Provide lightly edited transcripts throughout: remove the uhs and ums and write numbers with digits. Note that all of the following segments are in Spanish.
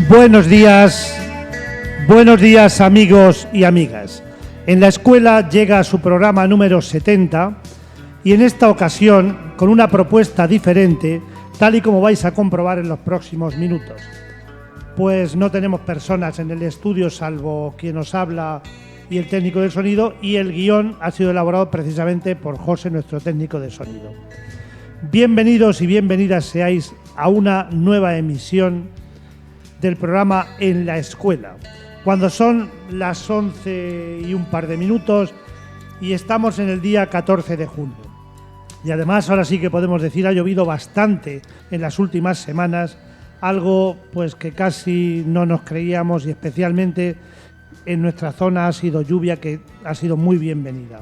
Buenos días amigos y amigas. En la escuela llega a su programa número 70 y en esta ocasión con una propuesta diferente, tal y como vais a comprobar en los próximos minutos. Pues no tenemos personas en el estudio salvo quien nos habla y el técnico de sonido, y el guión ha sido elaborado precisamente por José, nuestro técnico de sonido. Bienvenidos y bienvenidas seáis a una nueva emisión del programa En la Escuela, cuando son las 11 y un par de minutos y estamos en el día 14 de junio. Y además ahora sí que podemos decir, ha llovido bastante en las últimas semanas, algo pues que casi no nos creíamos, y especialmente en nuestra zona ha sido lluvia que ha sido muy bienvenida.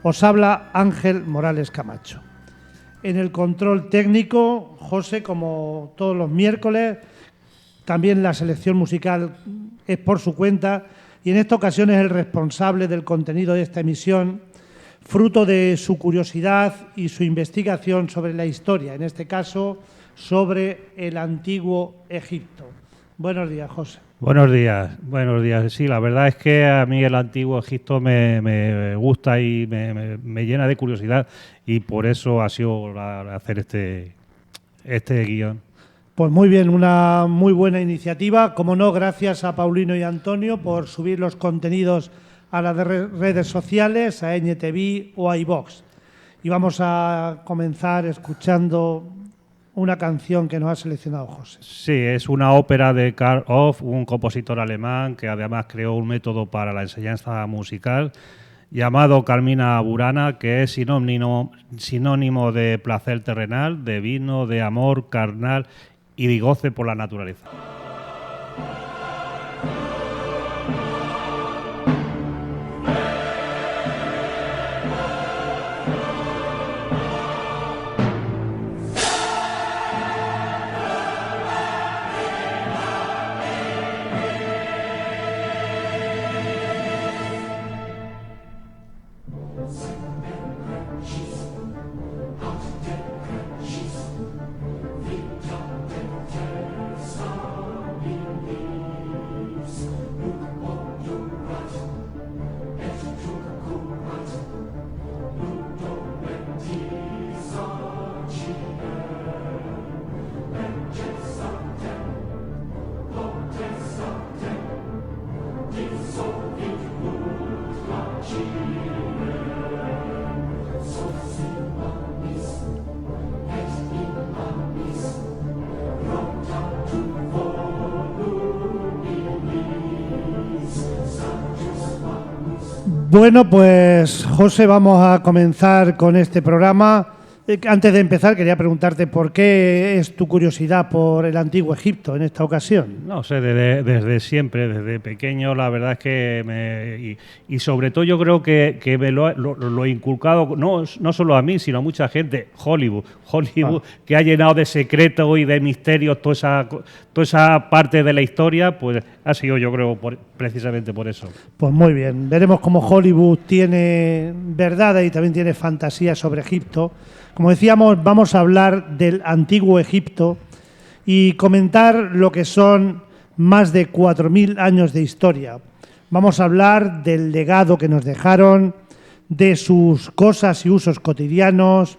Os habla Ángel Morales Camacho. En el control técnico, José, como todos los miércoles. También la selección musical es por su cuenta y en esta ocasión es el responsable del contenido de esta emisión, fruto de su curiosidad y su investigación sobre la historia, en este caso sobre el antiguo Egipto. Buenos días, José. Buenos días. Sí, la verdad es que a mí el antiguo Egipto me gusta y me llena de curiosidad, y por eso ha sido hacer este guión. Pues muy bien, una muy buena iniciativa. Como no, gracias a Paulino y Antonio por subir los contenidos a las redes sociales, a NTV o a iVox. Y vamos a comenzar escuchando una canción que nos ha seleccionado José. Sí, es una ópera de Karl Orff, un compositor alemán que además creó un método para la enseñanza musical llamado Carmina Burana, que es sinónimo de placer terrenal, de vino, de amor carnal y de goce por la naturaleza. Bueno, pues José, vamos a comenzar con este programa. Antes de empezar, quería preguntarte por qué es tu curiosidad por el antiguo Egipto en esta ocasión. No sé, desde siempre, desde pequeño, la verdad es que y sobre todo yo creo que me lo he inculcado, no solo a mí, sino a mucha gente, Hollywood, que ha llenado de secretos y de misterios toda esa parte de la historia, pues ha sido, yo creo, precisamente por eso. Pues muy bien, veremos cómo Hollywood tiene verdad y también tiene fantasía sobre Egipto. Como decíamos, vamos a hablar del antiguo Egipto y comentar lo que son más de 4.000 años de historia. Vamos a hablar del legado que nos dejaron, de sus cosas y usos cotidianos,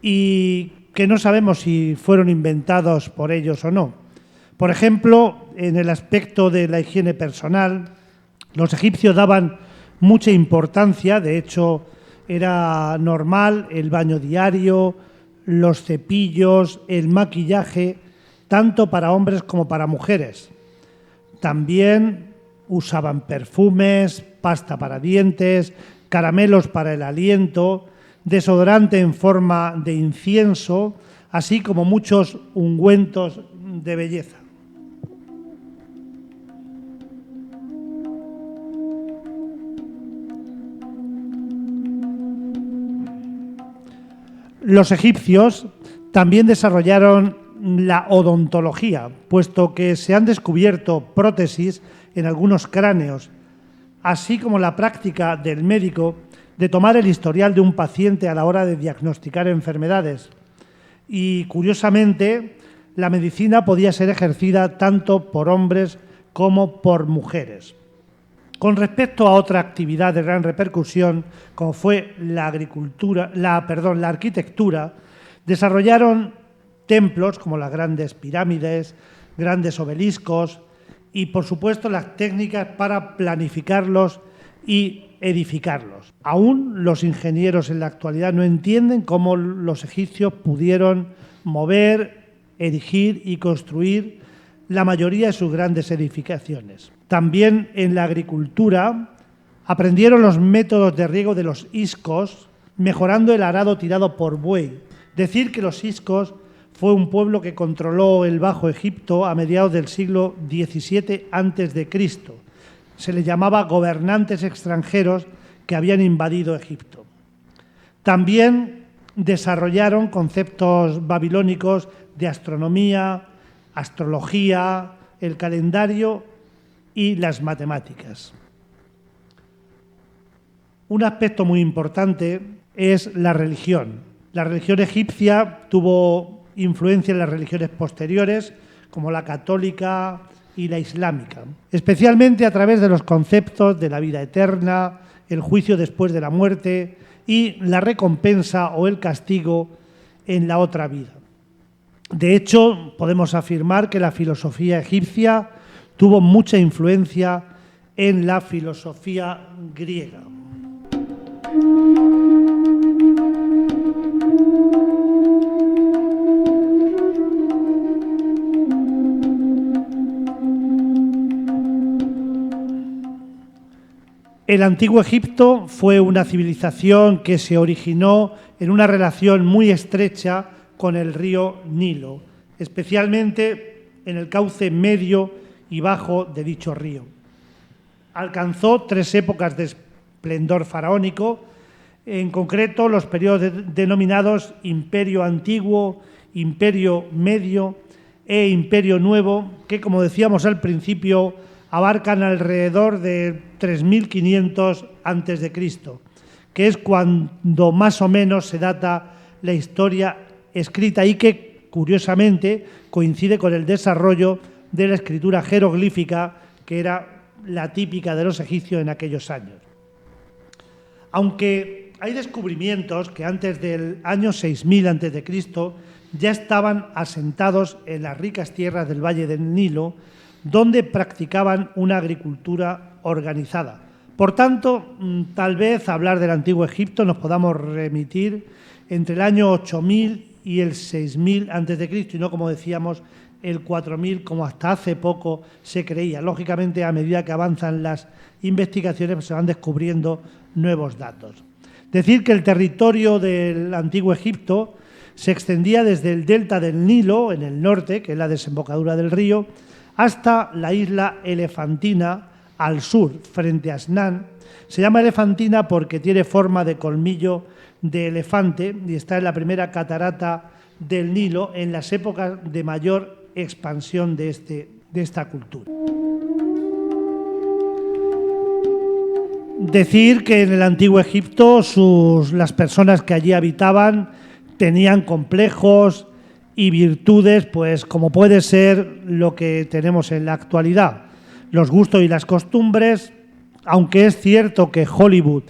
y que no sabemos si fueron inventados por ellos o no. Por ejemplo, en el aspecto de la higiene personal, los egipcios daban mucha importancia, de hecho, era normal el baño diario, los cepillos, el maquillaje, tanto para hombres como para mujeres. También usaban perfumes, pasta para dientes, caramelos para el aliento, desodorante en forma de incienso, así como muchos ungüentos de belleza. Los egipcios también desarrollaron la odontología, puesto que se han descubierto prótesis en algunos cráneos, así como la práctica del médico de tomar el historial de un paciente a la hora de diagnosticar enfermedades. Y, curiosamente, la medicina podía ser ejercida tanto por hombres como por mujeres. Con respecto a otra actividad de gran repercusión, como fue la arquitectura, desarrollaron templos como las grandes pirámides, grandes obeliscos y, por supuesto, las técnicas para planificarlos y edificarlos. Aún los ingenieros en la actualidad no entienden cómo los egipcios pudieron mover, erigir y construir la mayoría de sus grandes edificaciones. También en la agricultura aprendieron los métodos de riego de los iscos, mejorando el arado tirado por buey. Decir que los iscos fue un pueblo que controló el Bajo Egipto a mediados del siglo XVII a.C. Se les llamaba gobernantes extranjeros que habían invadido Egipto. También desarrollaron conceptos babilónicos de astronomía, astrología, el calendario y las matemáticas. Un aspecto muy importante es la religión. La religión egipcia tuvo influencia en las religiones posteriores, como la católica y la islámica, especialmente a través de los conceptos de la vida eterna, el juicio después de la muerte y la recompensa o el castigo en la otra vida. De hecho, podemos afirmar que la filosofía egipcia tuvo mucha influencia en la filosofía griega. El Antiguo Egipto fue una civilización que se originó en una relación muy estrecha con el río Nilo, especialmente en el cauce medio y bajo de dicho río. Alcanzó 3 épocas de esplendor faraónico, en concreto los periodos denominados Imperio Antiguo, Imperio Medio e Imperio Nuevo, que, como decíamos al principio, abarcan alrededor de 3500 a.C., que es cuando más o menos se data la historia escrita y que, curiosamente, coincide con el desarrollo de la escritura jeroglífica, que era la típica de los egipcios en aquellos años. Aunque hay descubrimientos que antes del año 6000 a.C. ya estaban asentados en las ricas tierras del Valle del Nilo, donde practicaban una agricultura organizada. Por tanto, tal vez hablar del Antiguo Egipto nos podamos remitir entre el año 8000 y el 6000 a.C., y no, como decíamos, el 4000, como hasta hace poco se creía. Lógicamente, a medida que avanzan las investigaciones, pues se van descubriendo nuevos datos. Decir que el territorio del Antiguo Egipto se extendía desde el delta del Nilo, en el norte, que es la desembocadura del río, hasta la isla Elefantina, al sur, frente a Asnán. Se llama Elefantina porque tiene forma de colmillo de elefante y está en la primera catarata del Nilo, en las épocas de mayor expansión de esta cultura. Decir que en el Antiguo Egipto las personas que allí habitaban tenían complejos y virtudes, pues como puede ser lo que tenemos en la actualidad, los gustos y las costumbres, aunque es cierto que Hollywood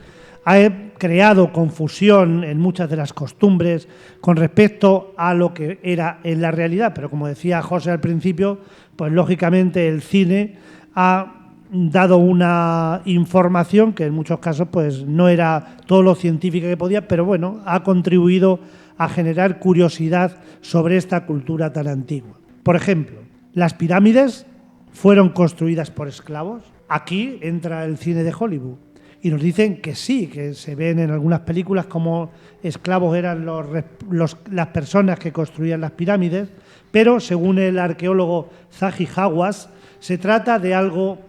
ha creado confusión en muchas de las costumbres con respecto a lo que era en la realidad, pero como decía José al principio, pues lógicamente el cine ha dado una información que en muchos casos pues no era todo lo científica que podía, pero bueno, ha contribuido a generar curiosidad sobre esta cultura tan antigua. Por ejemplo, las pirámides fueron construidas por esclavos. Aquí entra el cine de Hollywood y nos dicen que sí, que se ven en algunas películas como esclavos eran las personas que construían las pirámides, pero según el arqueólogo Zahi Hawass, se trata de algo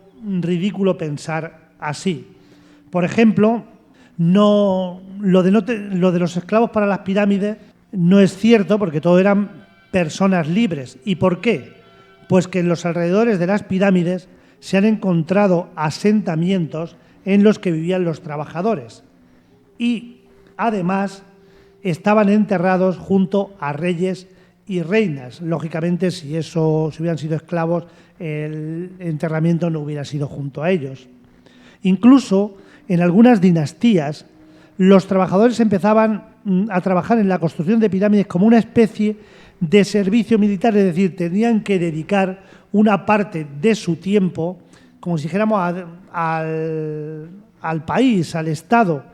ridículo pensar así. Por ejemplo, lo de los esclavos para las pirámides no es cierto, porque todos eran personas libres. ¿Y por qué? Pues que en los alrededores de las pirámides se han encontrado asentamientos en los que vivían los trabajadores y además estaban enterrados junto a reyes y reinas. Lógicamente, si hubieran sido esclavos, el enterramiento no hubiera sido junto a ellos. Incluso en algunas dinastías, los trabajadores empezaban a trabajar en la construcción de pirámides como una especie de servicio militar, es decir, tenían que dedicar una parte de su tiempo, como si dijéramos, al país, al Estado,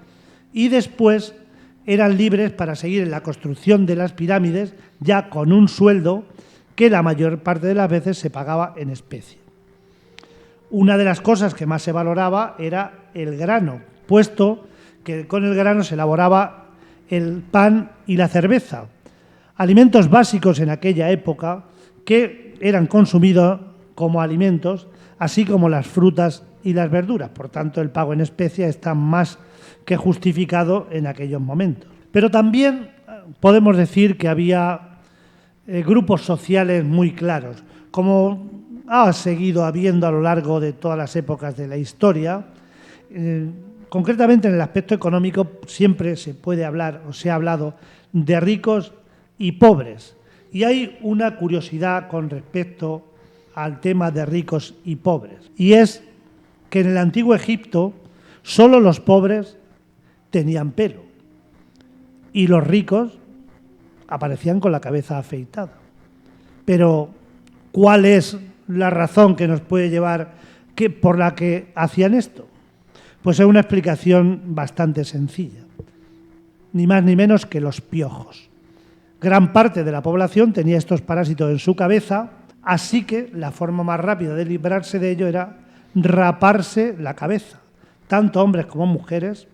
y después eran libres para seguir en la construcción de las pirámides ya con un sueldo que la mayor parte de las veces se pagaba en especie. Una de las cosas que más se valoraba era el grano, puesto que con el grano se elaboraba el pan y la cerveza, alimentos básicos en aquella época que eran consumidos como alimentos, así como las frutas y las verduras. Por tanto, el pago en especie está más que justificado en aquellos momentos. Pero también podemos decir que había grupos sociales muy claros, como ha seguido habiendo a lo largo de todas las épocas de la historia. Concretamente en el aspecto económico siempre se puede hablar o se ha hablado de ricos y pobres. Y hay una curiosidad con respecto al tema de ricos y pobres. Y es que en el antiguo Egipto solo los pobres tenían pelo y los ricos aparecían con la cabeza afeitada. Pero, ¿cuál es la razón que nos puede llevar por la que hacían esto? Pues es una explicación bastante sencilla. Ni más ni menos que los piojos. Gran parte de la población tenía estos parásitos en su cabeza, así que la forma más rápida de librarse de ello era raparse la cabeza, tanto hombres como mujeres,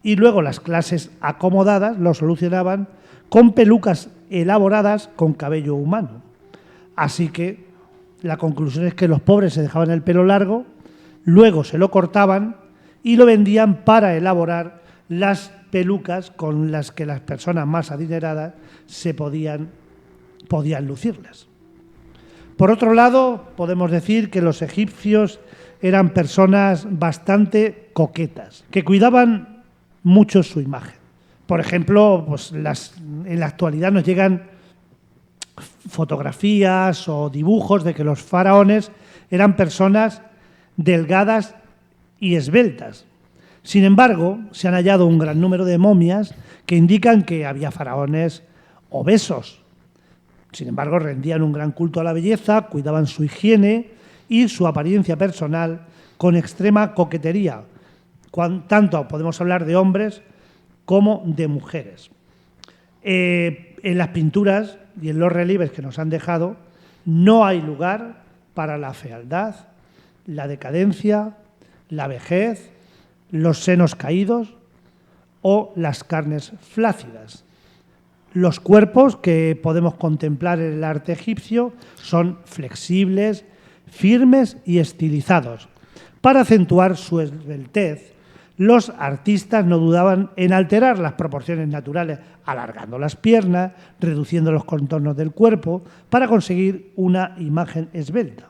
y luego las clases acomodadas lo solucionaban con pelucas elaboradas con cabello humano. Así que la conclusión es que los pobres se dejaban el pelo largo, luego se lo cortaban y lo vendían para elaborar las pelucas con las que las personas más adineradas podían lucirlas. Por otro lado, podemos decir que los egipcios eran personas bastante coquetas, que cuidaban mucho su imagen. Por ejemplo, pues en la actualidad nos llegan fotografías o dibujos de que los faraones eran personas delgadas y esbeltas. Sin embargo, se han hallado un gran número de momias que indican que había faraones obesos. Sin embargo, rendían un gran culto a la belleza, cuidaban su higiene y su apariencia personal con extrema coquetería. Tanto podemos hablar de hombres como de mujeres. En las pinturas y en los relieves que nos han dejado no hay lugar para la fealdad, la decadencia, la vejez, los senos caídos o las carnes flácidas. Los cuerpos que podemos contemplar en el arte egipcio son flexibles, firmes y estilizados. Para acentuar su esbeltez, los artistas no dudaban en alterar las proporciones naturales, alargando las piernas, reduciendo los contornos del cuerpo, para conseguir una imagen esbelta.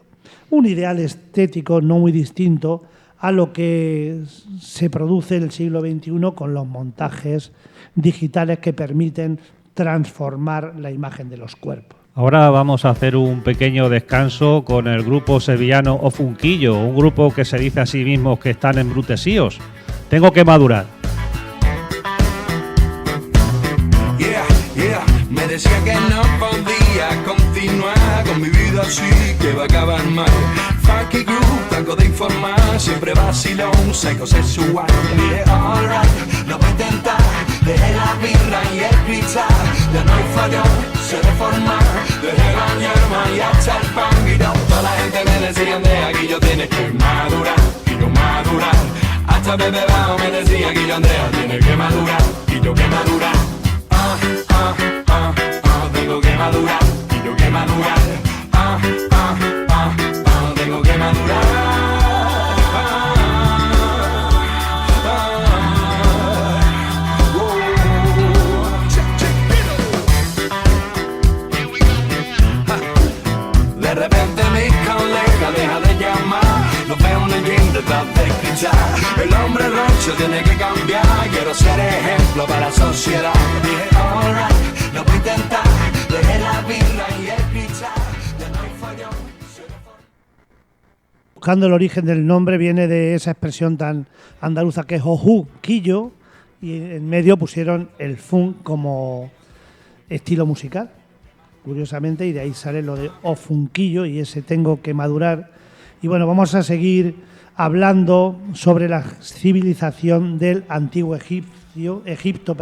Un ideal estético no muy distinto a lo que se produce en el siglo XXI con los montajes digitales que permiten transformar la imagen de los cuerpos. Ahora vamos a hacer un pequeño descanso con el grupo sevillano Ofunquillo, un grupo que se dice a sí mismo que están embrutecidos. Tengo que madurar. Me decía que no podía continuar con mi vida así, que va a acabar mal. Funky groove, trago de informar, siempre vacilón, psycho sexual. Dije, alright, lo voy a intentar. Dejé la birra y el cristal, ya no hay fallón, sé reformar. Dejé la yerba y hasta el pan y toda la gente me decía de aquí yo tienes que madurar, y yo madurar. Hasta Bebe Bao me decía que yo Andrea tiene que madurar, y yo que madurar. Tengo que madurar, y yo que madurar. Tengo que madurar. De repente mi colega deja de llamar, lo veo en el gym detrás de cristal. El hombre rocho tiene que cambiar, quiero ser ejemplo para la sociedad. Dije, alright, lo voy a intentar, dejé la vida buscando el origen del nombre, viene de esa expresión tan andaluza que es ojú, quillo, y en medio pusieron el funk como estilo musical, curiosamente, y de ahí sale lo de ofunquillo y ese tengo que madurar. Y bueno, vamos a seguir hablando sobre la civilización del antiguo Egipto,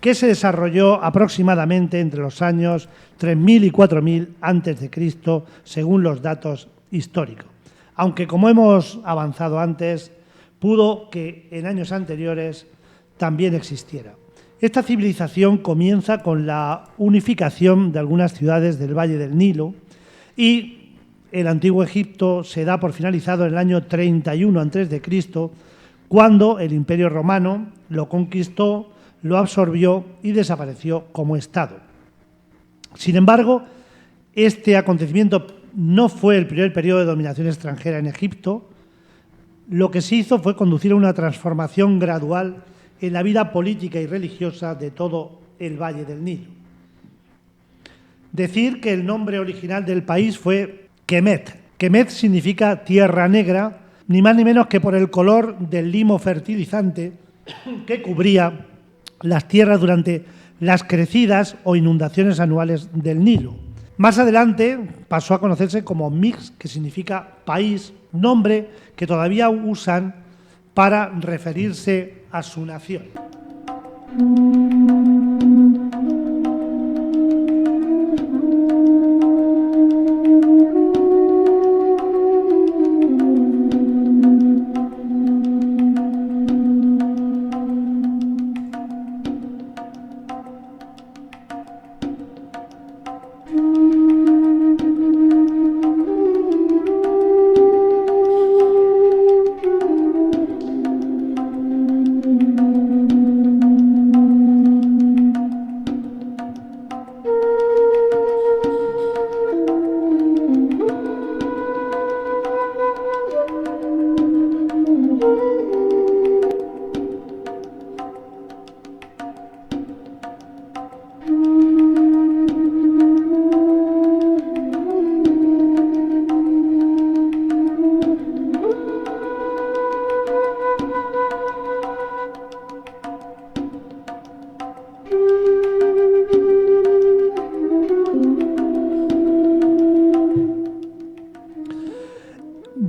que se desarrolló aproximadamente entre los años 3000 y 4000 a.C., según los datos históricos. Aunque, como hemos avanzado antes, pudo que en años anteriores también existiera. Esta civilización comienza con la unificación de algunas ciudades del Valle del Nilo y el antiguo Egipto se da por finalizado en el año 31 a.C., cuando el Imperio Romano lo conquistó, lo absorbió y desapareció como Estado. Sin embargo, este acontecimiento no fue el primer periodo de dominación extranjera en Egipto. Lo que se hizo fue conducir a una transformación gradual en la vida política y religiosa de todo el Valle del Nilo. Decir que el nombre original del país fue Kemet. Kemet significa tierra negra, ni más ni menos que por el color del limo fertilizante que cubría las tierras durante las crecidas o inundaciones anuales del Nilo. Más adelante pasó a conocerse como Mix, que significa país, nombre que todavía usan para referirse a su nación.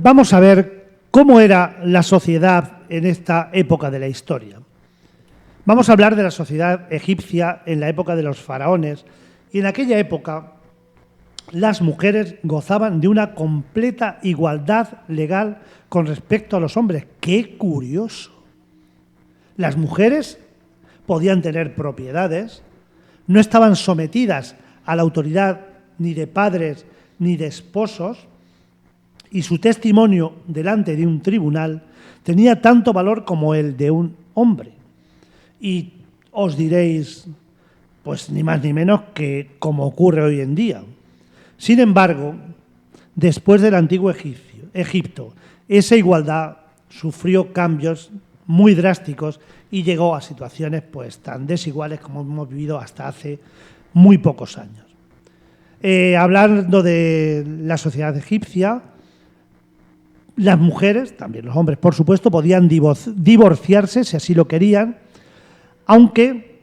Vamos a ver cómo era la sociedad en esta época de la historia. Vamos a hablar de la sociedad egipcia en la época de los faraones, y en aquella época las mujeres gozaban de una completa igualdad legal con respecto a los hombres. ¡Qué curioso! Las mujeres podían tener propiedades, no estaban sometidas a la autoridad ni de padres ni de esposos, y su testimonio delante de un tribunal tenía tanto valor como el de un hombre. Y os diréis, pues ni más ni menos que como ocurre hoy en día. Sin embargo, después del antiguo Egipto, esa igualdad sufrió cambios muy drásticos y llegó a situaciones pues tan desiguales como hemos vivido hasta hace muy pocos años. Hablando de la sociedad egipcia, las mujeres, también los hombres por supuesto, podían divorciarse si así lo querían, aunque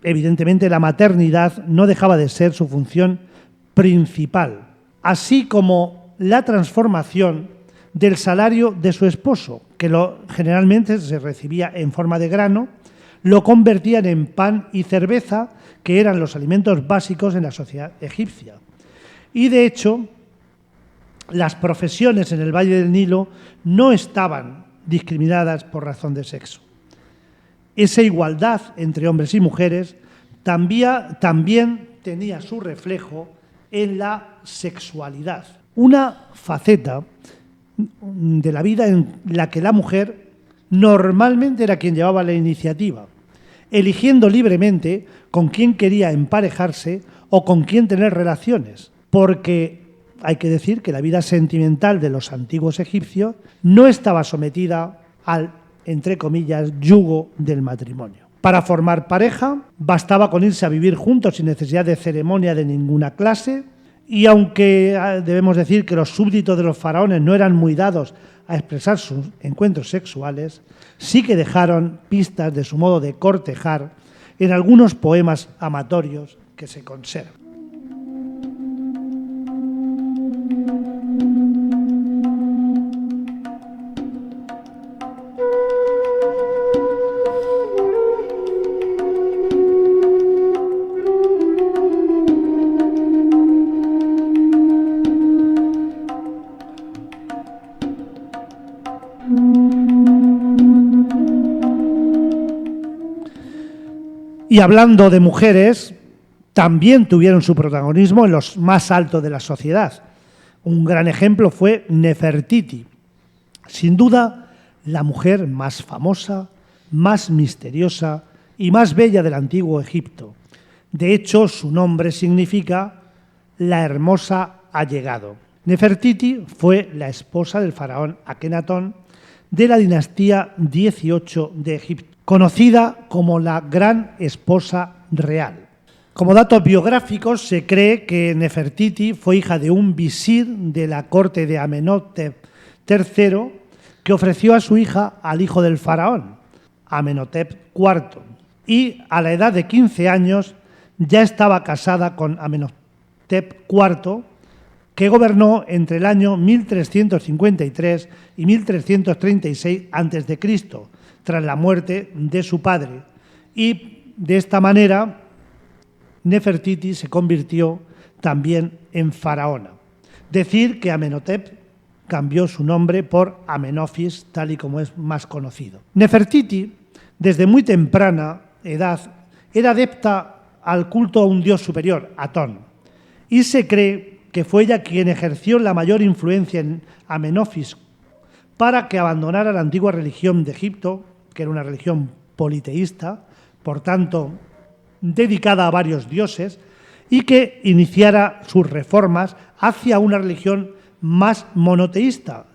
evidentemente la maternidad no dejaba de ser su función principal, así como la transformación del salario de su esposo, que generalmente se recibía en forma de grano, lo convertían en pan y cerveza, que eran los alimentos básicos en la sociedad egipcia. Y de hecho, las profesiones en el Valle del Nilo no estaban discriminadas por razón de sexo. Esa igualdad entre hombres y mujeres también tenía su reflejo en la sexualidad, una faceta de la vida en la que la mujer normalmente era quien llevaba la iniciativa, eligiendo libremente con quién quería emparejarse o con quién tener relaciones, porque hay que decir que la vida sentimental de los antiguos egipcios no estaba sometida al, entre comillas, yugo del matrimonio. Para formar pareja bastaba con irse a vivir juntos sin necesidad de ceremonia de ninguna clase Y aunque debemos decir que los súbditos de los faraones no eran muy dados a expresar sus encuentros sexuales, sí que dejaron pistas de su modo de cortejar en algunos poemas amatorios que se conservan. Y hablando de mujeres, también tuvieron su protagonismo en los más altos de la sociedad. Un gran ejemplo fue Nefertiti, sin duda la mujer más famosa, más misteriosa y más bella del antiguo Egipto. De hecho, su nombre significa la hermosa ha llegado. Nefertiti fue la esposa del faraón Akenatón de la dinastía 18 de Egipto, conocida como la Gran Esposa Real. Como datos biográficos, se cree que Nefertiti fue hija de un visir de la corte de Amenhotep III que ofreció a su hija al hijo del faraón, Amenhotep IV, y a la edad de 15 años ya estaba casada con Amenhotep IV, que gobernó entre el año 1353 y 1336 a.C., tras la muerte de su padre, y de esta manera Nefertiti se convirtió también en faraona. Decir que Amenhotep cambió su nombre por Amenofis, tal y como es más conocido. Nefertiti, desde muy temprana edad, era adepta al culto a un dios superior, Atón, y se cree que fue ella quien ejerció la mayor influencia en Amenofis para que abandonara la antigua religión de Egipto, que era una religión politeísta, por tanto, dedicada a varios dioses, y que iniciara sus reformas hacia una religión más monoteísta,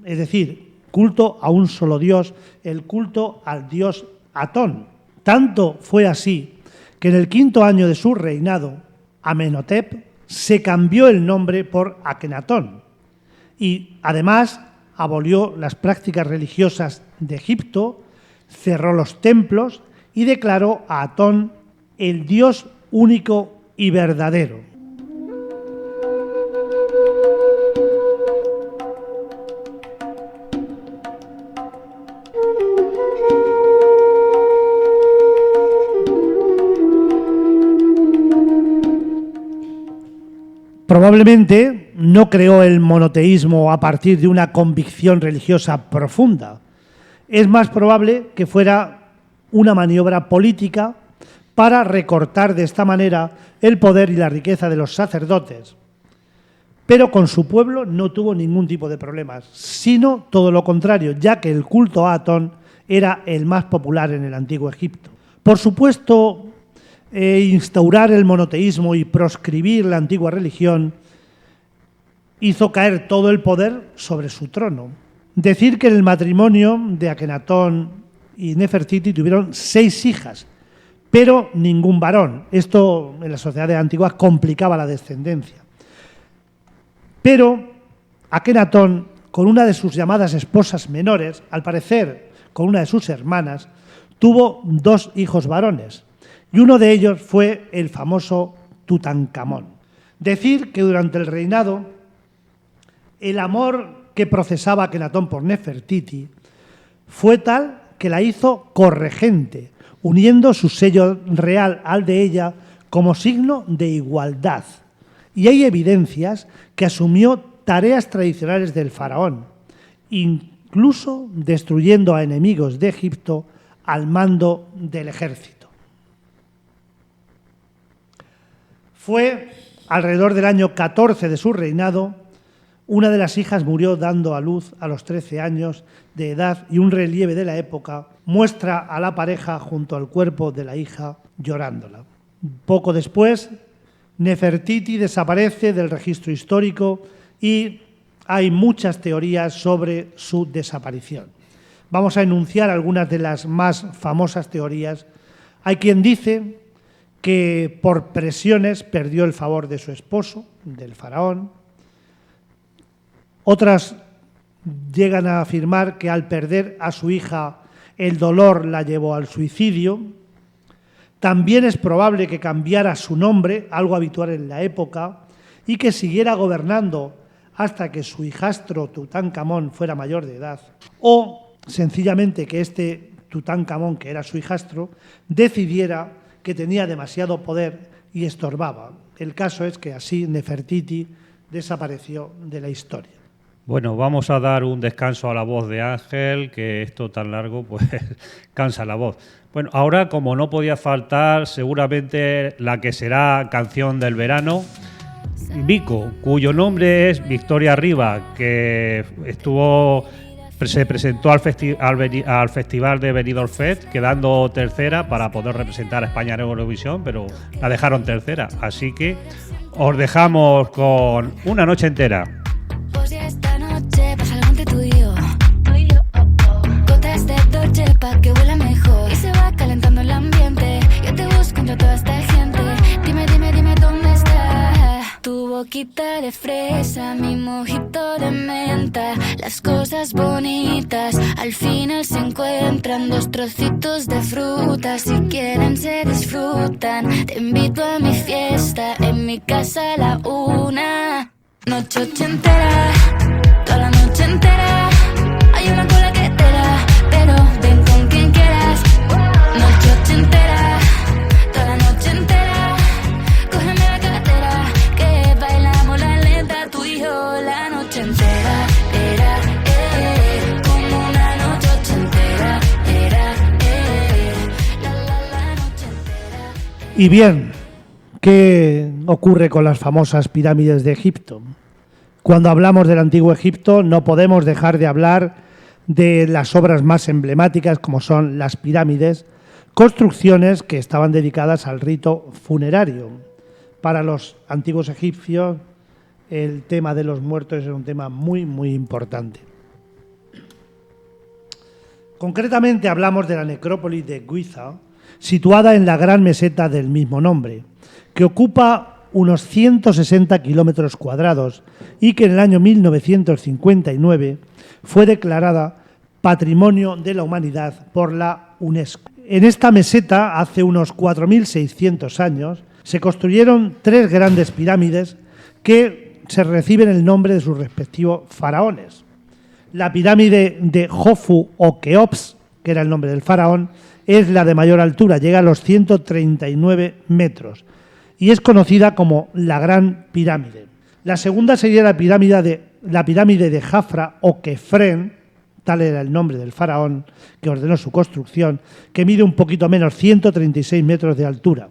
es decir, culto a un solo dios, el culto al dios Atón. Tanto fue así que en el 5º año de su reinado, Amenhotep se cambió el nombre por Akenatón y además abolió las prácticas religiosas de Egipto, cerró los templos y declaró a Atón el Dios único y verdadero. Probablemente no creó el monoteísmo a partir de una convicción religiosa profunda. Es más probable que fuera una maniobra política para recortar de esta manera el poder y la riqueza de los sacerdotes. Pero con su pueblo no tuvo ningún tipo de problemas, sino todo lo contrario, ya que el culto a Atón era el más popular en el antiguo Egipto. Por supuesto, instaurar el monoteísmo y proscribir la antigua religión hizo caer todo el poder sobre su trono. Decir que en el matrimonio de Akenatón y Nefertiti tuvieron 6 hijas, pero ningún varón. Esto en las sociedades antiguas complicaba la descendencia. Pero Akenatón, con una de sus llamadas esposas menores, al parecer con una de sus hermanas, tuvo 2 hijos varones, y uno de ellos fue el famoso Tutankamón. Decir que durante el reinado el amor que procesaba Akenatón por Nefertiti fue tal que la hizo corregente, uniendo su sello real al de ella como signo de igualdad. Y hay evidencias que asumió tareas tradicionales del faraón, incluso destruyendo a enemigos de Egipto al mando del ejército. Fue alrededor del año 14 de su reinado. Una de las hijas murió dando a luz a los 13 años de edad y un relieve de la época muestra a la pareja junto al cuerpo de la hija llorándola. Poco después, Nefertiti desaparece del registro histórico y hay muchas teorías sobre su desaparición. Vamos a enunciar algunas de las más famosas teorías. Hay quien dice que por presiones perdió el favor de su esposo, del faraón. Otras llegan a afirmar que al perder a su hija el dolor la llevó al suicidio. También es probable que cambiara su nombre, algo habitual en la época, y que siguiera gobernando hasta que su hijastro Tutankamón fuera mayor de edad. O sencillamente que este Tutankamón, que era su hijastro, decidiera que tenía demasiado poder y estorbaba. El caso es que así Nefertiti desapareció de la historia. Bueno, vamos a dar un descanso a la voz de Ángel, que esto tan largo pues cansa la voz. Bueno, ahora como no podía faltar seguramente la que será canción del verano, Vico, cuyo nombre es Victoria Riva, que se presentó al Festival de Benidorm Fest, quedando tercera para poder representar a España en Eurovisión, pero la dejaron tercera. Así que os dejamos con Una noche entera. Pues ya esta noche pasa algo entre tú y yo. Gotas de Dolce pa' que huela mejor. Y se va calentando el ambiente. Yo te busco entre toda esta gente. Dime, dime, dime dónde está. Tu boquita de fresa, mi mojito de menta. Las cosas bonitas al final se encuentran. Dos trocitos de fruta, si quieren se disfrutan. Te invito a mi fiesta, en mi casa a la 1. Noche ochentera, toda la noche entera. Hay una cola que te da, pero ven con quien quieras. Noche ochentera, toda la noche entera. Cógeme la cartera, que bailamos la lenta. Tú y yo la noche entera. Era, como una noche ochentera. Era, la noche entera. Y bien, ¿qué ocurre con las famosas pirámides de Egipto? Cuando hablamos del Antiguo Egipto no podemos dejar de hablar de las obras más emblemáticas como son las pirámides, construcciones que estaban dedicadas al rito funerario. Para los antiguos egipcios el tema de los muertos era un tema muy, muy importante. Concretamente hablamos de la necrópolis de Giza, situada en la gran meseta del mismo nombre, que ocupa unos 160 kilómetros cuadrados y que en el año 1959 fue declarada Patrimonio de la Humanidad por la UNESCO. En esta meseta, hace unos 4.600 años, se construyeron 3 grandes pirámides que se reciben el nombre de sus respectivos faraones. La pirámide de Jofu o Keops, que era el nombre del faraón, es la de mayor altura, llega a los 139 metros. Y es conocida como la Gran Pirámide. La segunda sería la pirámide de Jafra o Kefren, tal era el nombre del faraón que ordenó su construcción, que mide un poquito menos, 136 metros de altura.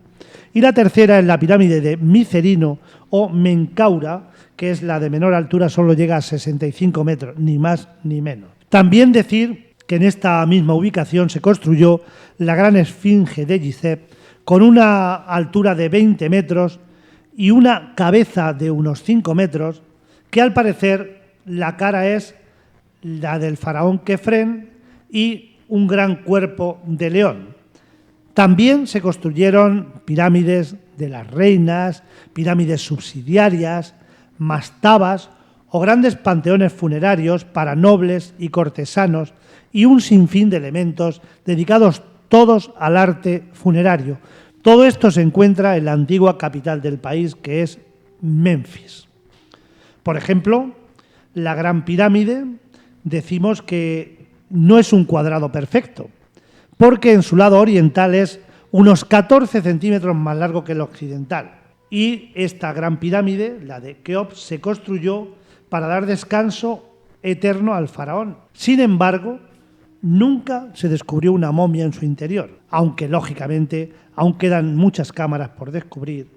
Y la tercera es la pirámide de Micerino o Menkaura, que es la de menor altura, solo llega a 65 metros, ni más ni menos. También decir que en esta misma ubicación se construyó la Gran Esfinge de Gizeh, con una altura de 20 metros y una cabeza de unos 5 metros, que al parecer la cara es la del faraón Kefren y un gran cuerpo de león. También se construyeron pirámides de las reinas, pirámides subsidiarias, mastabas o grandes panteones funerarios para nobles y cortesanos y un sinfín de elementos dedicados todos al arte funerario. Todo esto se encuentra en la antigua capital del país, que es Memphis. Por ejemplo, la Gran Pirámide, decimos que no es un cuadrado perfecto, porque en su lado oriental es unos 14 centímetros más largo que el occidental. Y esta Gran Pirámide, la de Keops, se construyó para dar descanso eterno al faraón. Sin embargo, nunca se descubrió una momia en su interior, aunque lógicamente aún quedan muchas cámaras por descubrir,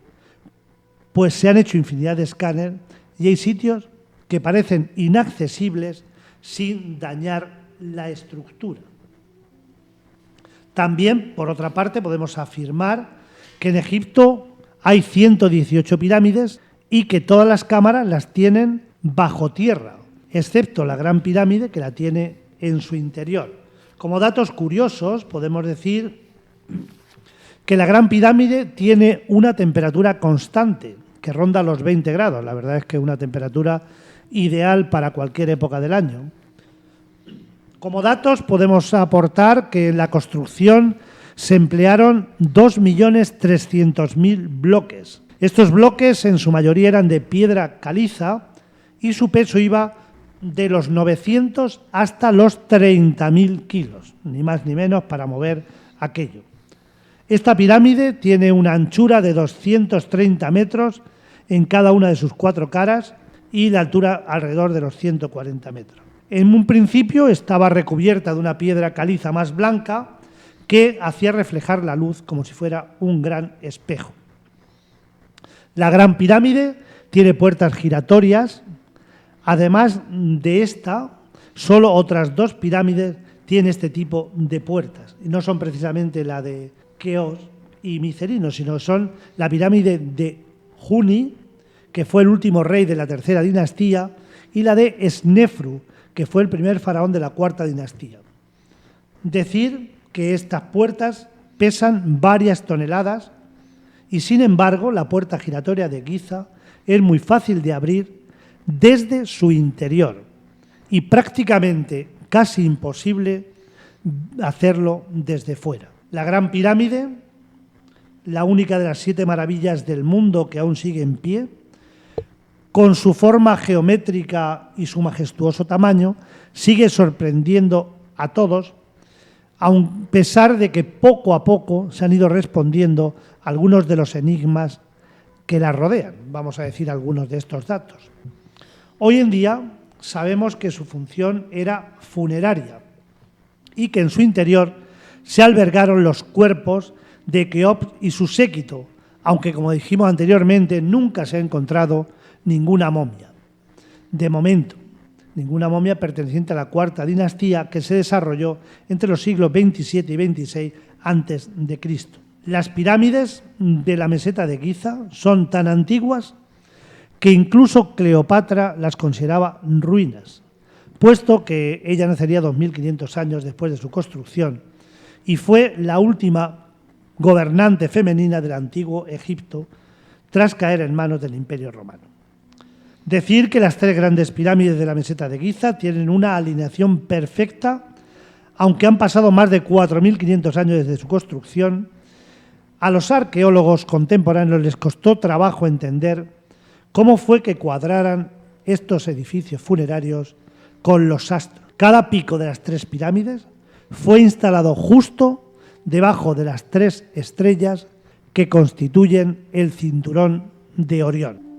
pues se han hecho infinidad de escáneres y hay sitios que parecen inaccesibles sin dañar la estructura. También, por otra parte, podemos afirmar que en Egipto hay 118 pirámides y que todas las cámaras las tienen bajo tierra, excepto la Gran Pirámide, que la tiene en su interior. Como datos curiosos, podemos decir que la Gran Pirámide tiene una temperatura constante, que ronda los 20 grados. La verdad es que es una temperatura ideal para cualquier época del año. Como datos podemos aportar que en la construcción se emplearon 2.300.000 bloques. Estos bloques en su mayoría eran de piedra caliza y su peso iba de los 900 hasta los 30.000 kilos, ni más ni menos para mover aquello. Esta pirámide tiene una anchura de 230 metros en cada una de sus 4 caras y la altura alrededor de los 140 metros. En un principio estaba recubierta de una piedra caliza más blanca que hacía reflejar la luz como si fuera un gran espejo. La Gran Pirámide tiene puertas giratorias. Además de esta, solo otras 2 pirámides tienen este tipo de puertas. Y no son precisamente la de Keops y Micerino, sino son la pirámide de Juni, que fue el último rey de la tercera dinastía, y la de Snefru, que fue el primer faraón de la cuarta dinastía. Decir que estas puertas pesan varias toneladas y, sin embargo, la puerta giratoria de Giza es muy fácil de abrir desde su interior y prácticamente casi imposible hacerlo desde fuera. La Gran Pirámide, la única de las 7 maravillas del mundo que aún sigue en pie, con su forma geométrica y su majestuoso tamaño, sigue sorprendiendo a todos, a pesar de que poco a poco se han ido respondiendo algunos de los enigmas que la rodean. Vamos a decir algunos de estos datos. Hoy en día sabemos que su función era funeraria y que en su interior se albergaron los cuerpos de Keops y su séquito, aunque, como dijimos anteriormente, nunca se ha encontrado ninguna momia. De momento, ninguna momia perteneciente a la cuarta dinastía que se desarrolló entre los siglos XXVII y XXVI a.C. Las pirámides de la meseta de Giza son tan antiguas que incluso Cleopatra las consideraba ruinas, puesto que ella nacería 2.500 años después de su construcción y fue la última gobernante femenina del antiguo Egipto tras caer en manos del Imperio Romano. Decir que las 3 grandes pirámides de la meseta de Giza tienen una alineación perfecta, aunque han pasado más de 4.500 años desde su construcción. A los arqueólogos contemporáneos les costó trabajo entender cómo fue que cuadraran estos edificios funerarios con los astros. Cada pico de las 3 pirámides fue instalado justo debajo de las 3 estrellas que constituyen el cinturón de Orión.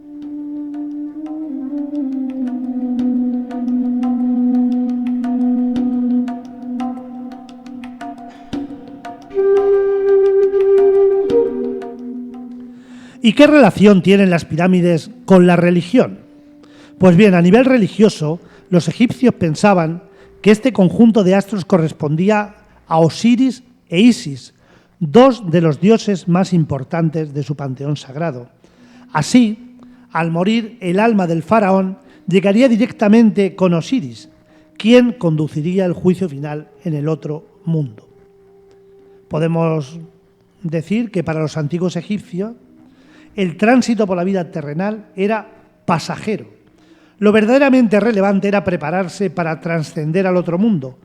¿Y qué relación tienen las pirámides con la religión? Pues bien, a nivel religioso, los egipcios pensaban que este conjunto de astros correspondía a Osiris e Isis, 2 de los dioses más importantes de su panteón sagrado. Así, al morir, el alma del faraón llegaría directamente con Osiris, quien conduciría el juicio final en el otro mundo. Podemos decir que para los antiguos egipcios, el tránsito por la vida terrenal era pasajero. Lo verdaderamente relevante era prepararse para trascender al otro mundo,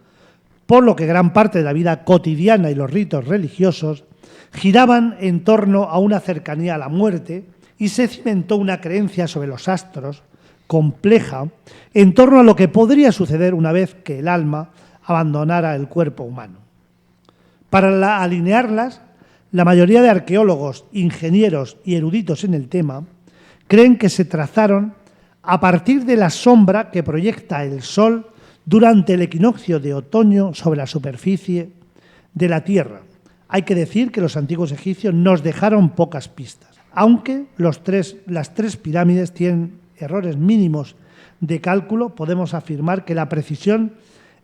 por lo que gran parte de la vida cotidiana y los ritos religiosos giraban en torno a una cercanía a la muerte y se cimentó una creencia sobre los astros compleja en torno a lo que podría suceder una vez que el alma abandonara el cuerpo humano. Para alinearlas, la mayoría de arqueólogos, ingenieros y eruditos en el tema creen que se trazaron a partir de la sombra que proyecta el Sol durante el equinoccio de otoño sobre la superficie de la Tierra. Hay que decir que los antiguos egipcios nos dejaron pocas pistas, aunque las 3 pirámides tienen errores mínimos de cálculo. Podemos afirmar que la precisión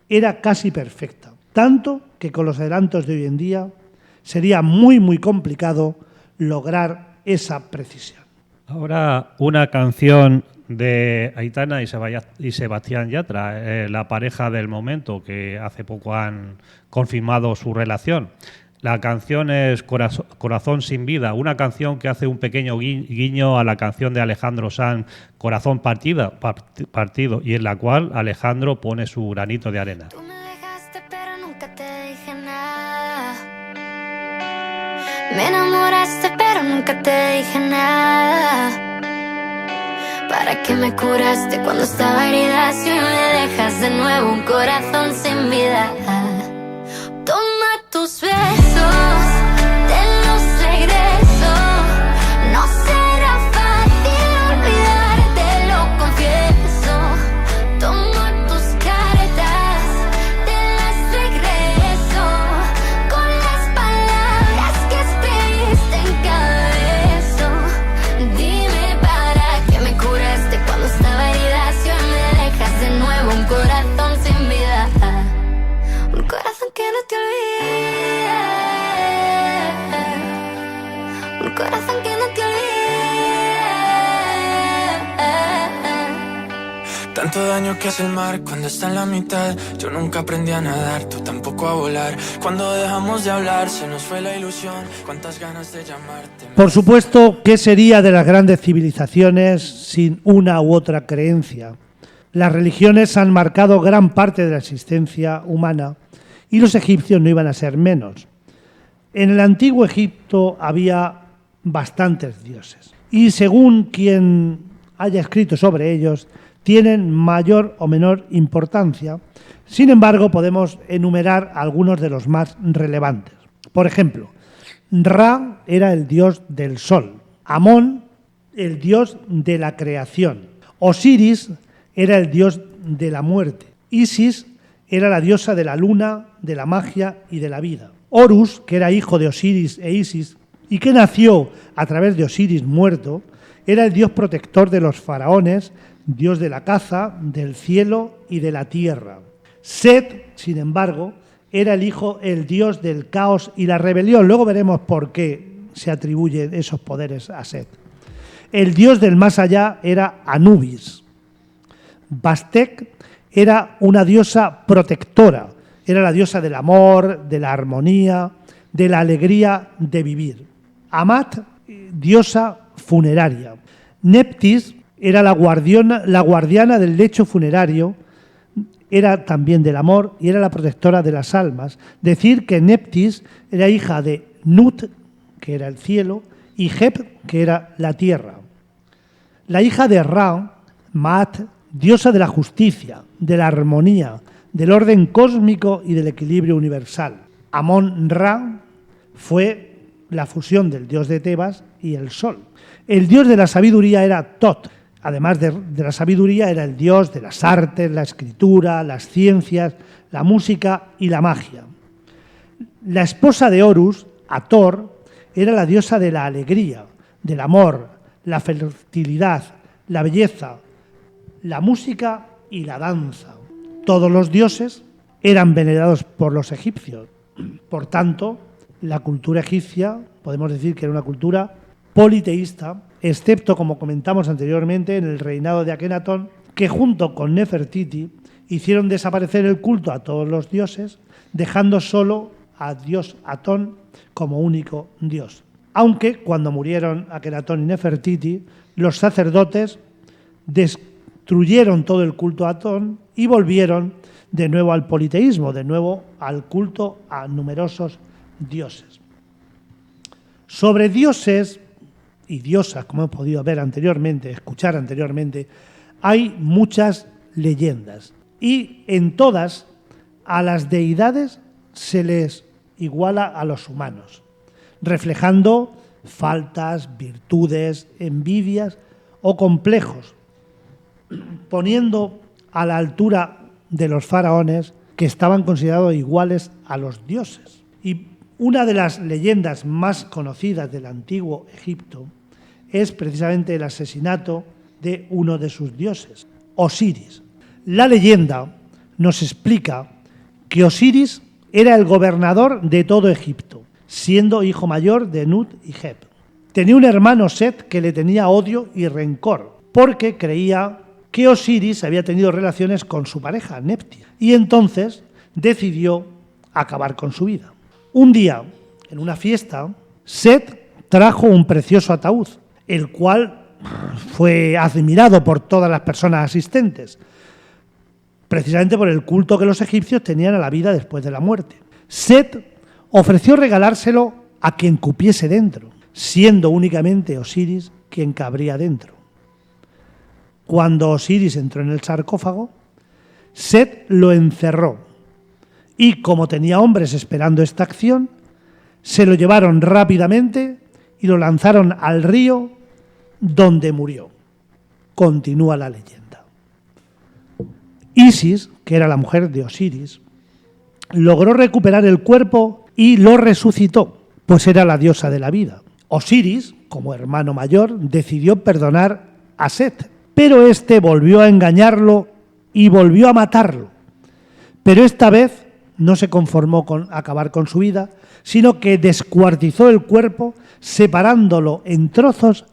era casi perfecta, tanto que con los adelantos de hoy en día sería muy complicado lograr esa precisión. Ahora una canción de Aitana y Sebastián Yatra, la pareja del momento, que hace poco han confirmado su relación. La canción es Corazón sin vida, una canción que hace un pequeño guiño a la canción de Alejandro Sanz, Corazón partido, y en la cual Alejandro pone su granito de arena. Tú me dejaste pero nunca te dije nada. Me enamoraste pero nunca te dije nada. ¿Para qué me curaste cuando estaba herida si me dejas de nuevo un corazón sin vida? Toma tus besos, te los regreso. No será fácil olvidarte, lo confieso. Toma tus cartas, te las regreso. Con las palabras que escribiste en cada beso. Dime para qué me curaste cuando estaba herida si hoy me dejas de nuevo un corazón sin vida. Un corazón que no te olvide. Un corazón que no te olvide. Tanto daño que hace el mar cuando está en la mitad. Yo nunca aprendí a nadar, tú tampoco a volar. Cuando dejamos de hablar se nos fue la ilusión. Cuántas ganas de llamarte. Por supuesto, ¿qué sería de las grandes civilizaciones sin una u otra creencia? Las religiones han marcado gran parte de la existencia humana y los egipcios no iban a ser menos. En el antiguo Egipto había bastantes dioses y según quien haya escrito sobre ellos, tienen mayor o menor importancia. Sin embargo, podemos enumerar algunos de los más relevantes. Por ejemplo, Ra era el dios del sol, Amón el dios de la creación, Osiris era el dios de la muerte, Isis era la diosa de la luna, de la magia y de la vida. Horus, que era hijo de Osiris e Isis y que nació a través de Osiris muerto, era el dios protector de los faraones, dios de la caza, del cielo y de la tierra. Set, sin embargo, era el dios del caos y la rebelión. Luego veremos por qué se atribuyen esos poderes a Set. El dios del más allá era Anubis. Bastet era una diosa protectora, era la diosa del amor, de la armonía, de la alegría de vivir. Amat, diosa funeraria. Neptis era la guardiana del lecho funerario, era también del amor y era la protectora de las almas. Decir que Neptis era hija de Nut, que era el cielo, y Geb, que era la tierra. La hija de Ra, Maat, diosa de la justicia, de la armonía, del orden cósmico y del equilibrio universal. Amón-Ra fue la fusión del dios de Tebas y el sol. El dios de la sabiduría era Tot. Además de la sabiduría, era el dios de las artes, la escritura, las ciencias, la música y la magia. La esposa de Horus, Ator, era la diosa de la alegría, del amor, la fertilidad, la belleza, la música y la danza. Todos los dioses eran venerados por los egipcios. Por tanto, la cultura egipcia, podemos decir que era una cultura politeísta, excepto, como comentamos anteriormente, en el reinado de Akenatón, que junto con Nefertiti hicieron desaparecer el culto a todos los dioses, dejando solo a dios Atón como único dios. Aunque cuando murieron Akenatón y Nefertiti, los sacerdotes destruyeron todo el culto a Atón y volvieron de nuevo al politeísmo, de nuevo al culto a numerosos dioses. Sobre dioses y diosas, como hemos podido ver anteriormente, escuchar anteriormente, hay muchas leyendas y en todas a las deidades se les iguala a los humanos, reflejando faltas, virtudes, envidias o complejos, poniendo a la altura de los faraones que estaban considerados iguales a los dioses. Y una de las leyendas más conocidas del antiguo Egipto es precisamente el asesinato de uno de sus dioses, Osiris. La leyenda nos explica que Osiris era el gobernador de todo Egipto, siendo hijo mayor de Nut y Geb. Tenía un hermano Set que le tenía odio y rencor, porque creía que Osiris había tenido relaciones con su pareja, Nepti, y entonces decidió acabar con su vida. Un día, en una fiesta, Set trajo un precioso ataúd, el cual fue admirado por todas las personas asistentes, precisamente por el culto que los egipcios tenían a la vida después de la muerte. Set ofreció regalárselo a quien cupiese dentro, siendo únicamente Osiris quien cabría dentro. Cuando Osiris entró en el sarcófago, Set lo encerró y, como tenía hombres esperando esta acción, se lo llevaron rápidamente y lo lanzaron al río, donde murió. Continúa la leyenda. Isis, que era la mujer de Osiris, logró recuperar el cuerpo y lo resucitó, pues era la diosa de la vida. Osiris, como hermano mayor, decidió perdonar a Set, pero éste volvió a engañarlo y volvió a matarlo. Pero esta vez no se conformó con acabar con su vida, sino que descuartizó el cuerpo, separándolo en trozos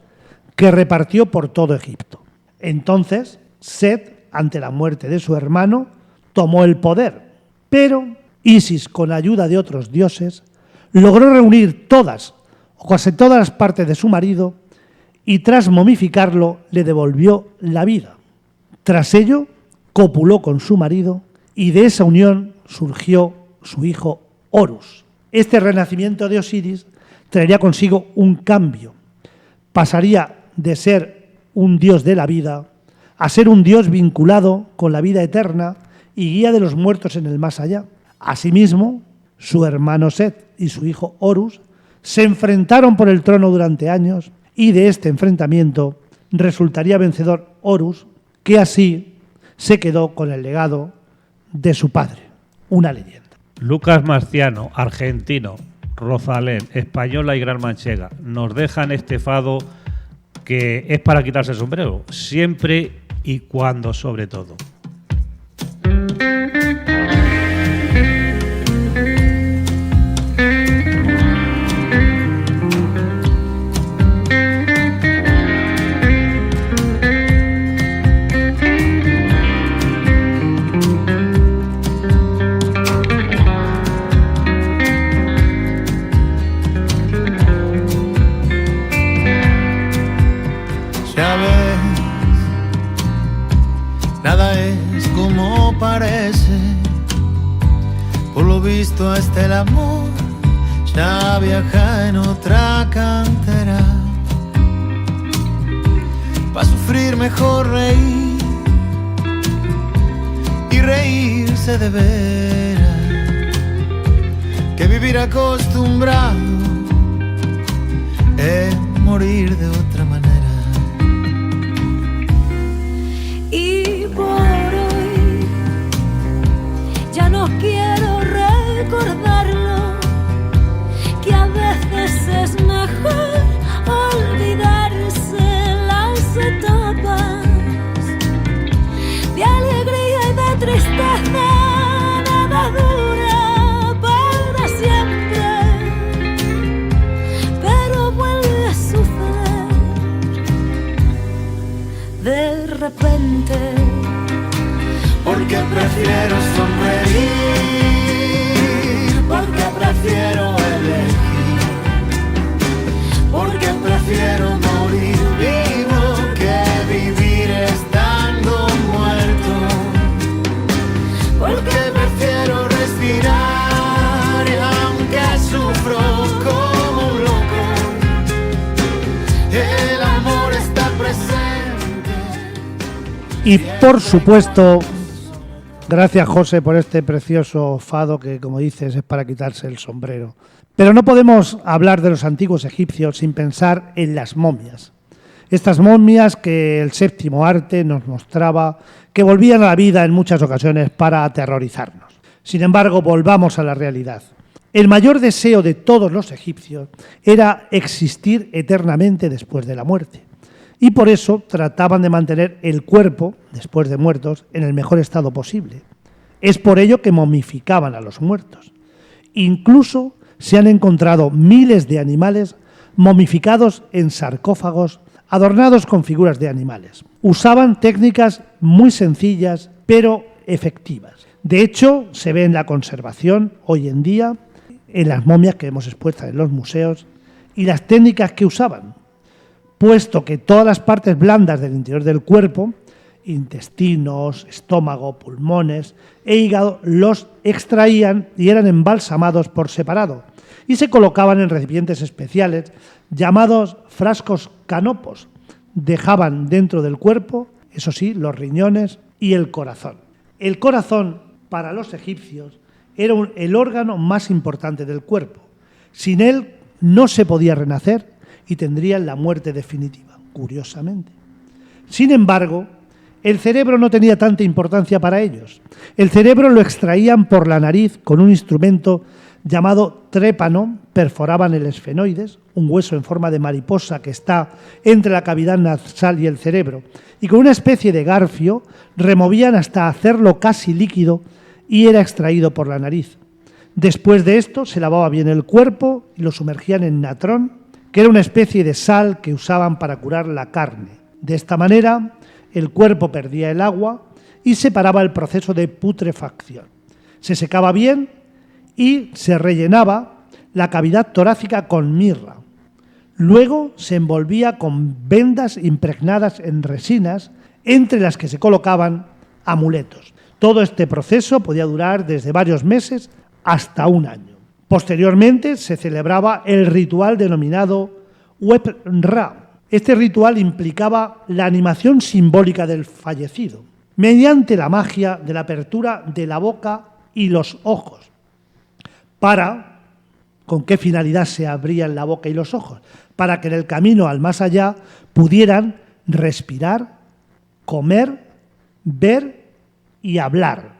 que repartió por todo Egipto. Entonces, Set, ante la muerte de su hermano, tomó el poder, pero Isis, con ayuda de otros dioses, logró reunir todas o casi todas las partes de su marido y tras momificarlo le devolvió la vida. Tras ello, copuló con su marido y de esa unión surgió su hijo Horus. Este renacimiento de Osiris traería consigo un cambio. Pasaría de ser un dios de la vida a ser un dios vinculado con la vida eterna y guía de los muertos en el más allá. Asimismo, su hermano Set y su hijo Horus se enfrentaron por el trono durante años y de este enfrentamiento resultaría vencedor Horus, que así se quedó con el legado de su padre, una leyenda. Lucas Marciano, argentino, Rosalén, española y gran manchega, nos dejan este fado que es para quitarse el sombrero, siempre y cuando sobre todo. Ya ves, nada es como parece. Por lo visto hasta el amor ya viaja en otra cantera. Pa' sufrir mejor reír y reírse de veras, que vivir acostumbrado es morir de otra manera. Y por hoy ya no quiero recordarlo, que a veces es mejor olvidarse las etapas de alegría y de tristeza. Nada dura para siempre, pero vuelve a suceder de repente. Porque prefiero sonreír, porque prefiero elegir, porque prefiero morir vivo que vivir estando muerto, porque prefiero respirar aunque sufro como un loco. El amor está presente. Y por supuesto, gracias José por este precioso fado que, como dices, es para quitarse el sombrero. Pero no podemos hablar de los antiguos egipcios sin pensar en las momias. Estas momias que el séptimo arte nos mostraba que volvían a la vida en muchas ocasiones para aterrorizarnos. Sin embargo, volvamos a la realidad. El mayor deseo de todos los egipcios era existir eternamente después de la muerte. Y por eso trataban de mantener el cuerpo, después de muertos, en el mejor estado posible. Es por ello que momificaban a los muertos. Incluso se han encontrado miles de animales momificados en sarcófagos adornados con figuras de animales. Usaban técnicas muy sencillas, pero efectivas. De hecho, se ve en la conservación hoy en día en las momias que vemos expuestas en los museos y las técnicas que usaban, puesto que todas las partes blandas del interior del cuerpo, intestinos, estómago, pulmones e hígado, los extraían y eran embalsamados por separado y se colocaban en recipientes especiales llamados frascos canopos. Dejaban dentro del cuerpo, eso sí, los riñones y el corazón. El corazón, para los egipcios, era el órgano más importante del cuerpo. Sin él no se podía renacer y tendrían la muerte definitiva, curiosamente. Sin embargo, el cerebro no tenía tanta importancia para ellos. El cerebro lo extraían por la nariz con un instrumento llamado trépano, perforaban el esfenoides, un hueso en forma de mariposa que está entre la cavidad nasal y el cerebro, y con una especie de garfio removían hasta hacerlo casi líquido y era extraído por la nariz. Después de esto se lavaba bien el cuerpo y lo sumergían en natrón, que era una especie de sal que usaban para curar la carne. De esta manera, el cuerpo perdía el agua y se paraba el proceso de putrefacción. Se secaba bien y se rellenaba la cavidad torácica con mirra. Luego se envolvía con vendas impregnadas en resinas, entre las que se colocaban amuletos. Todo este proceso podía durar desde varios meses hasta un año. Posteriormente se celebraba el ritual denominado Web-Ra. Este ritual implicaba la animación simbólica del fallecido, mediante la magia de la apertura de la boca y los ojos. ¿Con qué finalidad se abrían la boca y los ojos? Para que en el camino al más allá pudieran respirar, comer, ver y hablar.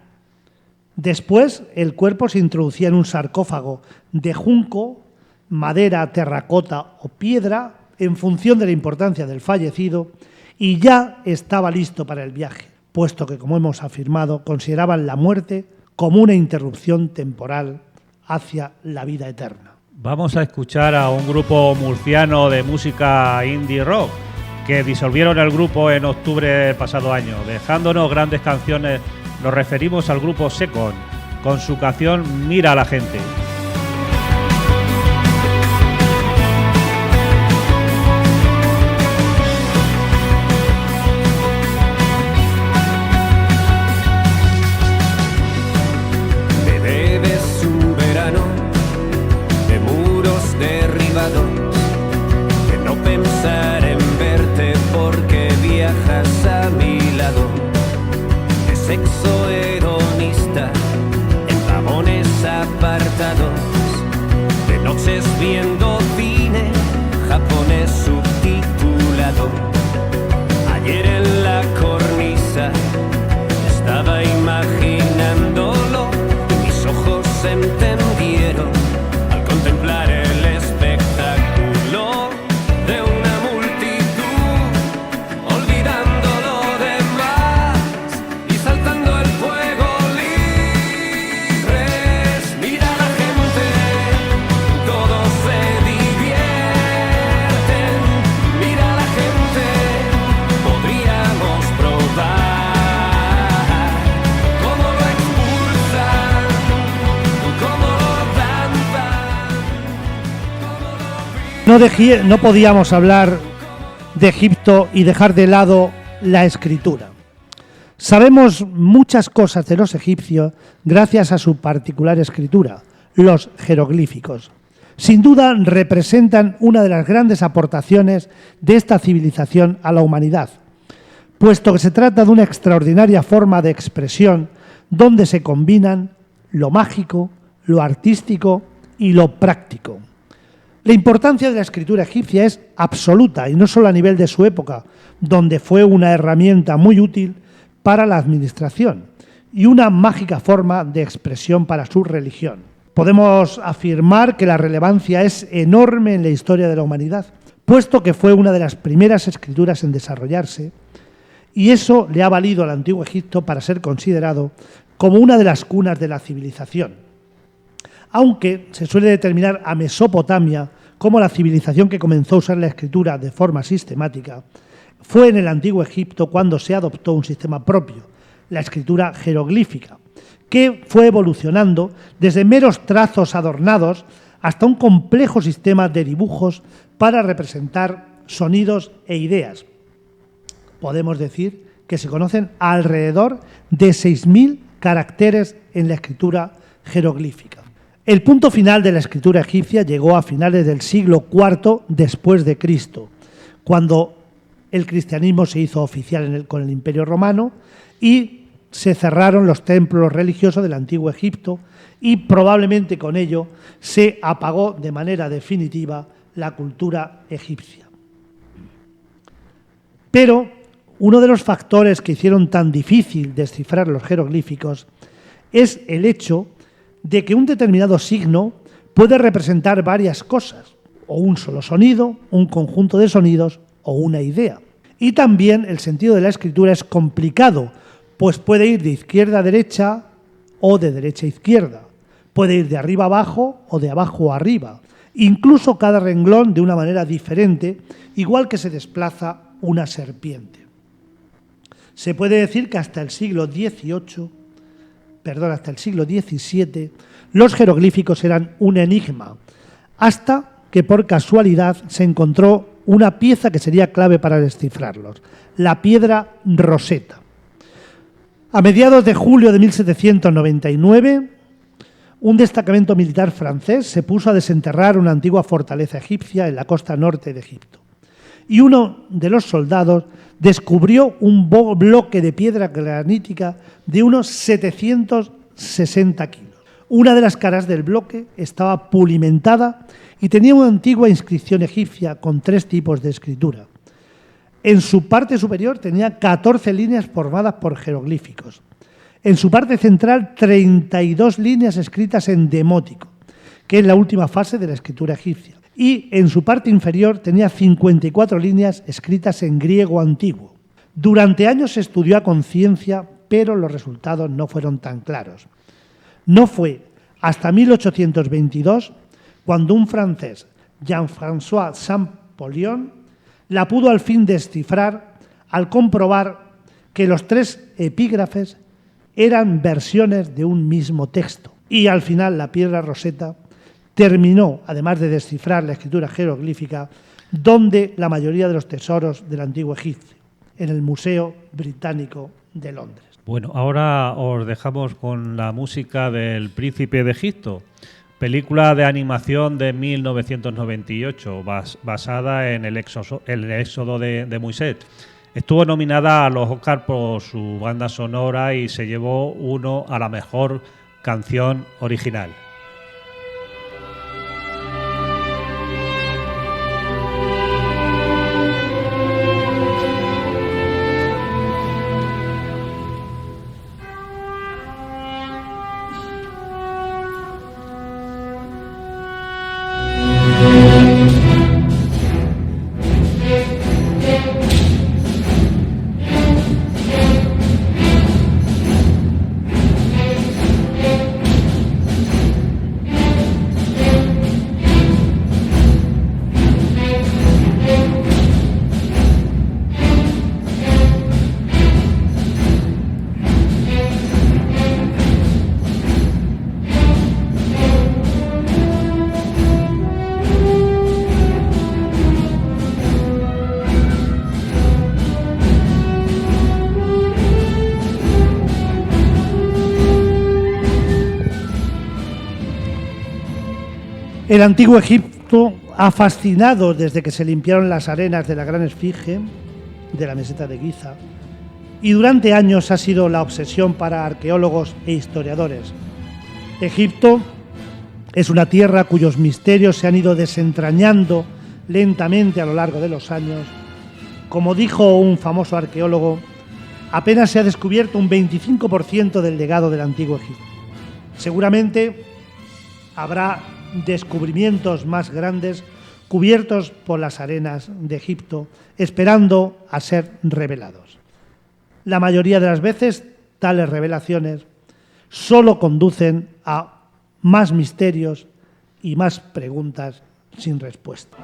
Después el cuerpo se introducía en un sarcófago de junco, madera, terracota o piedra, en función de la importancia del fallecido, y ya estaba listo para el viaje, puesto que, como hemos afirmado, consideraban la muerte como una interrupción temporal hacia la vida eterna. Vamos a escuchar a un grupo murciano de música indie rock que disolvieron el grupo en octubre del pasado año, dejándonos grandes canciones. Nos referimos al grupo Second, con su canción Mira a la gente. De no pensar en verte porque viajas a mi lado, de sexo hedonista en vagones apartados, de noches viendo cine japonés subtitulado. Ayer en la cornisa estaba imaginándolo y mis ojos se entendieron al contemplar el espectáculo de una multitud, olvidando lo demás y saltando el fuego libres. Mira a la gente, todos se divierten. Mira a la gente, podríamos probar cómo lo expulsan, cómo lo danzan. No podíamos hablar de Egipto y dejar de lado la escritura. Sabemos muchas cosas de los egipcios gracias a su particular escritura, los jeroglíficos. Sin duda representan una de las grandes aportaciones de esta civilización a la humanidad, puesto que se trata de una extraordinaria forma de expresión donde se combinan lo mágico, lo artístico y lo práctico. La importancia de la escritura egipcia es absoluta, y no solo a nivel de su época, donde fue una herramienta muy útil para la administración y una mágica forma de expresión para su religión. Podemos afirmar que la relevancia es enorme en la historia de la humanidad, puesto que fue una de las primeras escrituras en desarrollarse, y eso le ha valido al Antiguo Egipto para ser considerado como una de las cunas de la civilización. Aunque se suele determinar a Mesopotamia como la civilización que comenzó a usar la escritura de forma sistemática, fue en el Antiguo Egipto cuando se adoptó un sistema propio, la escritura jeroglífica, que fue evolucionando desde meros trazos adornados hasta un complejo sistema de dibujos para representar sonidos e ideas. Podemos decir que se conocen alrededor de 6.000 caracteres en la escritura jeroglífica. El punto final de la escritura egipcia llegó a finales del siglo IV después de Cristo, cuando el cristianismo se hizo oficial con el Imperio Romano y se cerraron los templos religiosos del antiguo Egipto y probablemente con ello se apagó de manera definitiva la cultura egipcia. Pero uno de los factores que hicieron tan difícil descifrar los jeroglíficos es el hecho de que un determinado signo puede representar varias cosas, o un solo sonido, un conjunto de sonidos o una idea. Y también el sentido de la escritura es complicado, pues puede ir de izquierda a derecha o de derecha a izquierda, puede ir de arriba a abajo o de abajo a arriba, incluso cada renglón de una manera diferente, igual que se desplaza una serpiente. Se puede decir que hasta el siglo XVII, los jeroglíficos eran un enigma, hasta que por casualidad se encontró una pieza que sería clave para descifrarlos, la piedra Rosetta. A mediados de julio de 1799, un destacamento militar francés se puso a desenterrar una antigua fortaleza egipcia en la costa norte de Egipto. Y uno de los soldados descubrió un bloque de piedra granítica de unos 760 kilos. Una de las caras del bloque estaba pulimentada y tenía una antigua inscripción egipcia con 3 tipos de escritura. En su parte superior tenía 14 líneas formadas por jeroglíficos. En su parte central, 32 líneas escritas en demótico, que es la última fase de la escritura egipcia. Y en su parte inferior tenía 54 líneas escritas en griego antiguo. Durante años se estudió a conciencia, pero los resultados no fueron tan claros. No fue hasta 1822 cuando un francés, Jean-François Champollion, la pudo al fin descifrar al comprobar que los 3 epígrafes eran versiones de un mismo texto. Y al final la piedra Rosetta terminó, además de descifrar la escritura jeroglífica, donde la mayoría de los tesoros del antiguo Egipto, en el Museo Británico de Londres. Bueno, ahora os dejamos con la música del Príncipe de Egipto, película de animación de 1998, basada en el éxodo de Moisés. Estuvo nominada a los Oscar por su banda sonora y se llevó uno a la mejor canción original. El antiguo Egipto ha fascinado desde que se limpiaron las arenas de la gran esfinge de la meseta de Giza y durante años ha sido la obsesión para arqueólogos e historiadores. Egipto es una tierra cuyos misterios se han ido desentrañando lentamente a lo largo de los años. Como dijo un famoso arqueólogo, apenas se ha descubierto un 25% del legado del antiguo Egipto. Seguramente habrá descubrimientos más grandes cubiertos por las arenas de Egipto, esperando a ser revelados. La mayoría de las veces, tales revelaciones solo conducen a más misterios y más preguntas sin respuesta.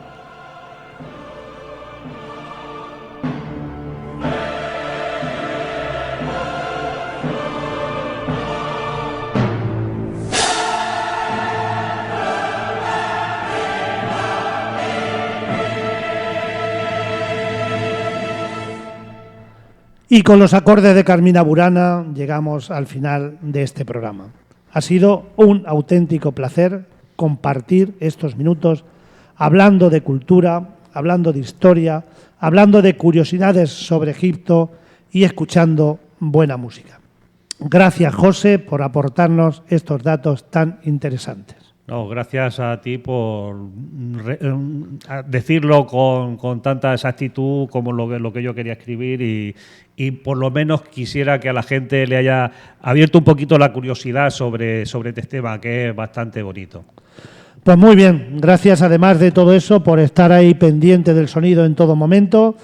Y con los acordes de Carmina Burana llegamos al final de este programa. Ha sido un auténtico placer compartir estos minutos hablando de cultura, hablando de historia, hablando de curiosidades sobre Egipto y escuchando buena música. Gracias, José, por aportarnos estos datos tan interesantes. No, gracias a ti por decirlo con tanta exactitud como lo que yo quería escribir y por lo menos quisiera que a la gente le haya abierto un poquito la curiosidad sobre este tema, que es bastante bonito. Pues muy bien, gracias además de todo eso por estar ahí pendiente del sonido en todo momento.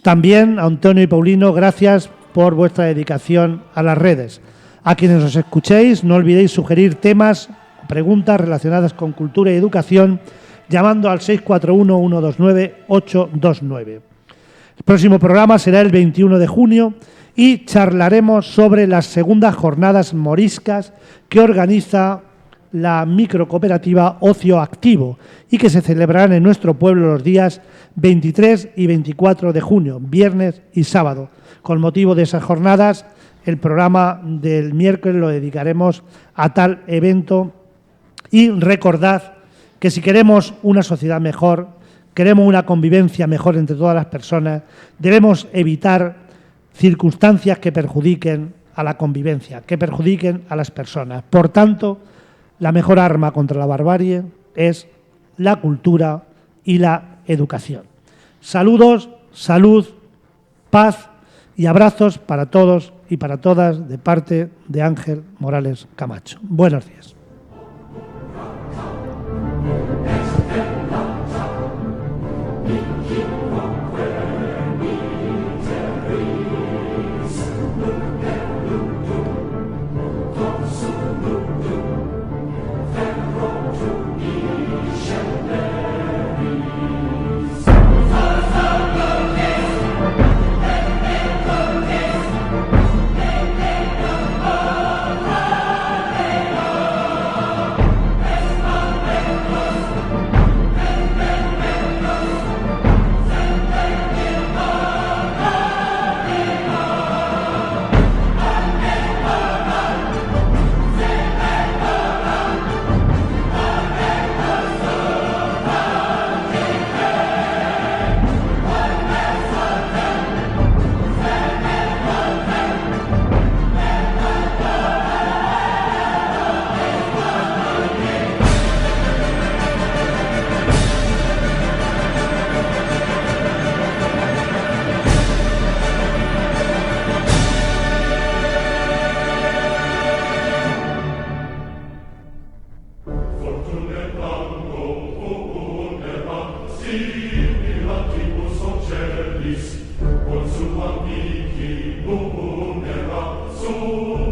También, Antonio y Paulino, gracias por vuestra dedicación a las redes. A quienes os escuchéis, no olvidéis sugerir temas, preguntas relacionadas con cultura y educación, llamando al 641-129-829. El próximo programa será el 21 de junio y charlaremos sobre las segundas jornadas moriscas que organiza la microcooperativa Ocio Activo y que se celebrarán en nuestro pueblo los días 23 y 24 de junio, viernes y sábado. Con motivo de esas jornadas, el programa del miércoles lo dedicaremos a tal evento. Y recordad que si queremos una sociedad mejor, queremos una convivencia mejor entre todas las personas, debemos evitar circunstancias que perjudiquen a la convivencia, que perjudiquen a las personas. Por tanto, la mejor arma contra la barbarie es la cultura y la educación. Saludos, salud, paz y abrazos para todos y para todas de parte de Ángel Morales Camacho. Buenos días. Con su antichi, un era su